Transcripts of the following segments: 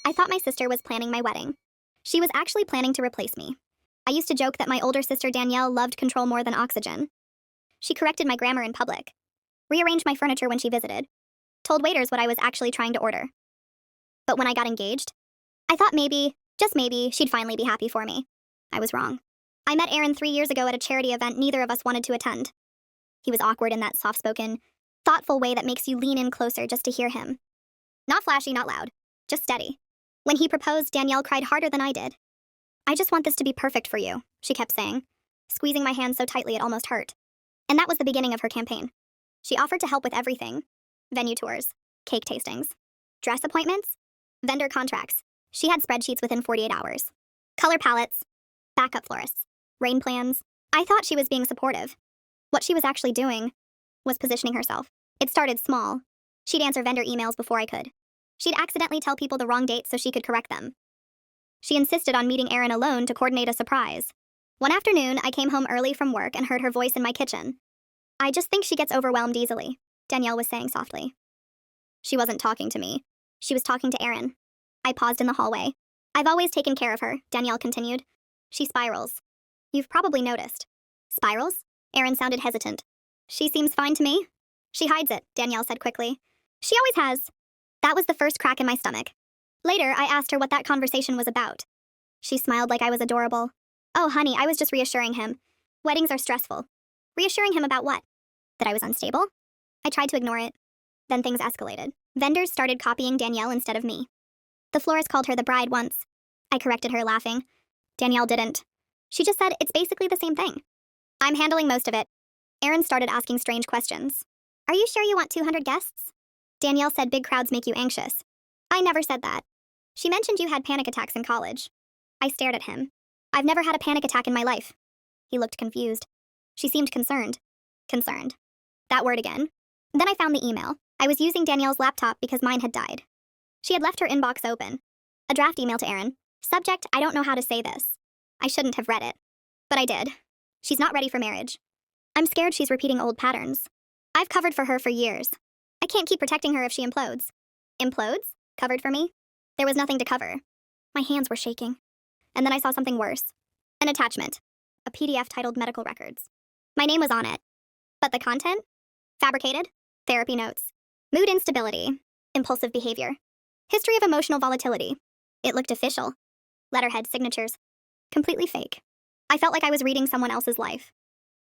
I thought my sister was planning my wedding. She was actually planning to replace me. I used to joke that my older sister Danielle loved control more than oxygen. She corrected my grammar in public, rearranged my furniture when she visited, told waiters what I was actually trying to order. But when I got engaged, I thought maybe, just maybe, she'd finally be happy for me. I was wrong. I met Aaron 3 years ago at a charity event neither of us wanted to attend. He was awkward in that soft-spoken, thoughtful way that makes you lean in closer just to hear him. Not flashy, not loud, just steady. When he proposed, Danielle cried harder than I did. "I just want this to be perfect for you," she kept saying, squeezing my hand so tightly it almost hurt. And that was the beginning of her campaign. She offered to help with everything: venue tours, cake tastings, dress appointments, vendor contracts. She had spreadsheets within 48 hours. Color palettes, backup florists, rain plans. I thought she was being supportive. What she was actually doing was positioning herself. It started small. She'd answer vendor emails before I could. She'd accidentally tell people the wrong dates so she could correct them. She insisted on meeting Aaron alone to coordinate a surprise. One afternoon, I came home early from work and heard her voice in my kitchen. "I just think she gets overwhelmed easily," Danielle was saying softly. She wasn't talking to me. She was talking to Aaron. I paused in the hallway. "I've always taken care of her," Danielle continued. "She spirals. You've probably noticed." "Spirals?" Aaron sounded hesitant. "She seems fine to me." "She hides it," Danielle said quickly. "She always has." That was the first crack in my stomach. Later, I asked her what that conversation was about. She smiled like I was adorable. "Oh, honey, I was just reassuring him. Weddings are stressful." "Reassuring him about what?" "That I was unstable?" I tried to ignore it. Then things escalated. Vendors started copying Danielle instead of me. The florist called her the bride once. I corrected her, laughing. Danielle didn't. She just said it's basically the same thing. "I'm handling most of it." Aaron started asking strange questions. "Are you sure you want 200 guests?" Danielle said big crowds make you anxious. I never said that. "She mentioned you had panic attacks in college." I stared at him. "I've never had a panic attack in my life." He looked confused. She seemed concerned. Concerned. That word again. Then I found the email. I was using Danielle's laptop because mine had died. She had left her inbox open. A draft email to Aaron. Subject: "I don't know how to say this." I shouldn't have read it. But I did. "She's not ready for marriage. I'm scared she's repeating old patterns. I've covered for her for years. I can't keep protecting her if she implodes." "Implodes? Covered for me?" There was nothing to cover. My hands were shaking. And then I saw something worse. An attachment. A PDF titled Medical Records. My name was on it. But the content? Fabricated. Therapy notes. Mood instability. Impulsive behavior. History of emotional volatility. It looked official. Letterhead signatures. Completely fake. I felt like I was reading someone else's life.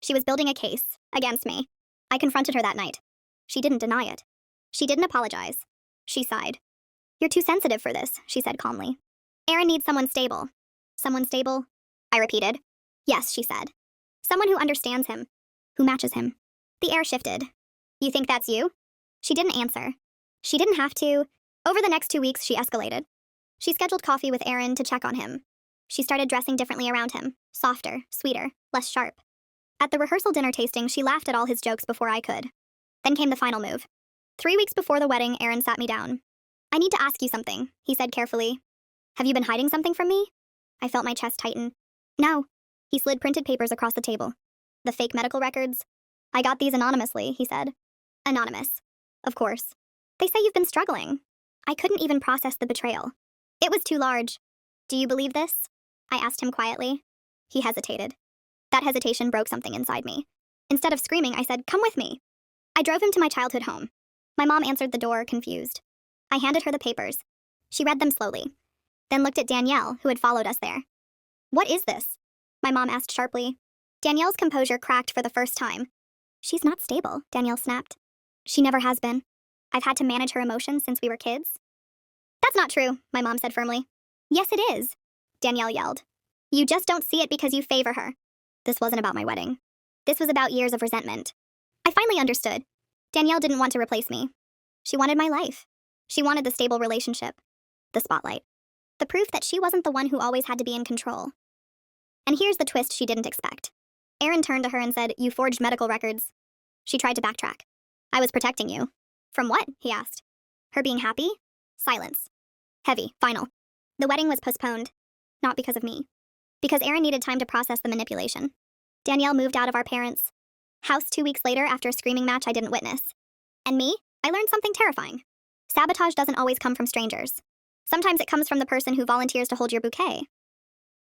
She was building a case against me. I confronted her that night. She didn't deny it. She didn't apologize. She sighed. "You're too sensitive for this," she said calmly. "Aaron needs someone stable." "Someone stable?" I repeated. "Yes," she said. "Someone who understands him. Who matches him." The air shifted. "You think that's you?" She didn't answer. She didn't have to. Over the next 2 weeks, she escalated. She scheduled coffee with Aaron to check on him. She started dressing differently around him. Softer, sweeter, less sharp. At the rehearsal dinner tasting, she laughed at all his jokes before I could. Then came the final move. 3 weeks before the wedding, Aaron sat me down. "I need to ask you something," he said carefully. "Have you been hiding something from me?" I felt my chest tighten. "No." He slid printed papers across the table. "The fake medical records?" "I got these anonymously," he said. "Anonymous. Of course. They say you've been struggling." I couldn't even process the betrayal. It was too large. "Do you believe this?" I asked him quietly. He hesitated. That hesitation broke something inside me. Instead of screaming, I said, "Come with me." I drove him to my childhood home. My mom answered the door, confused. I handed her the papers. She read them slowly, then looked at Danielle, who had followed us there. "What is this?" my mom asked sharply. Danielle's composure cracked for the first time. "She's not stable," Danielle snapped. "She never has been. I've had to manage her emotions since we were kids." "That's not true," my mom said firmly. "Yes, it is," Danielle yelled. "You just don't see it because you favor her." This wasn't about my wedding. This was about years of resentment. I finally understood. Danielle didn't want to replace me. She wanted my life. She wanted the stable relationship. The spotlight. The proof that she wasn't the one who always had to be in control. And here's the twist she didn't expect. Aaron turned to her and said, "You forged medical records." She tried to backtrack. "I was protecting you." "From what?" he asked. "Her being happy?" Silence. Heavy, final. The wedding was postponed. Not because of me. Because Aaron needed time to process the manipulation. Danielle moved out of our parents' house 2 weeks later after a screaming match I didn't witness. And me? I learned something terrifying. Sabotage doesn't always come from strangers. Sometimes it comes from the person who volunteers to hold your bouquet.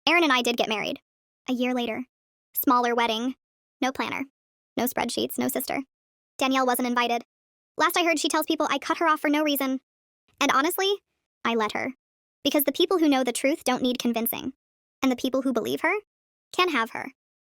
Aaron and I did get married. A year later. Smaller wedding. No planner. No spreadsheets, no sister. Danielle wasn't invited. Last I heard, she tells people I cut her off for no reason. And honestly, I let her. Because the people who know the truth don't need convincing. And the people who believe her can have her.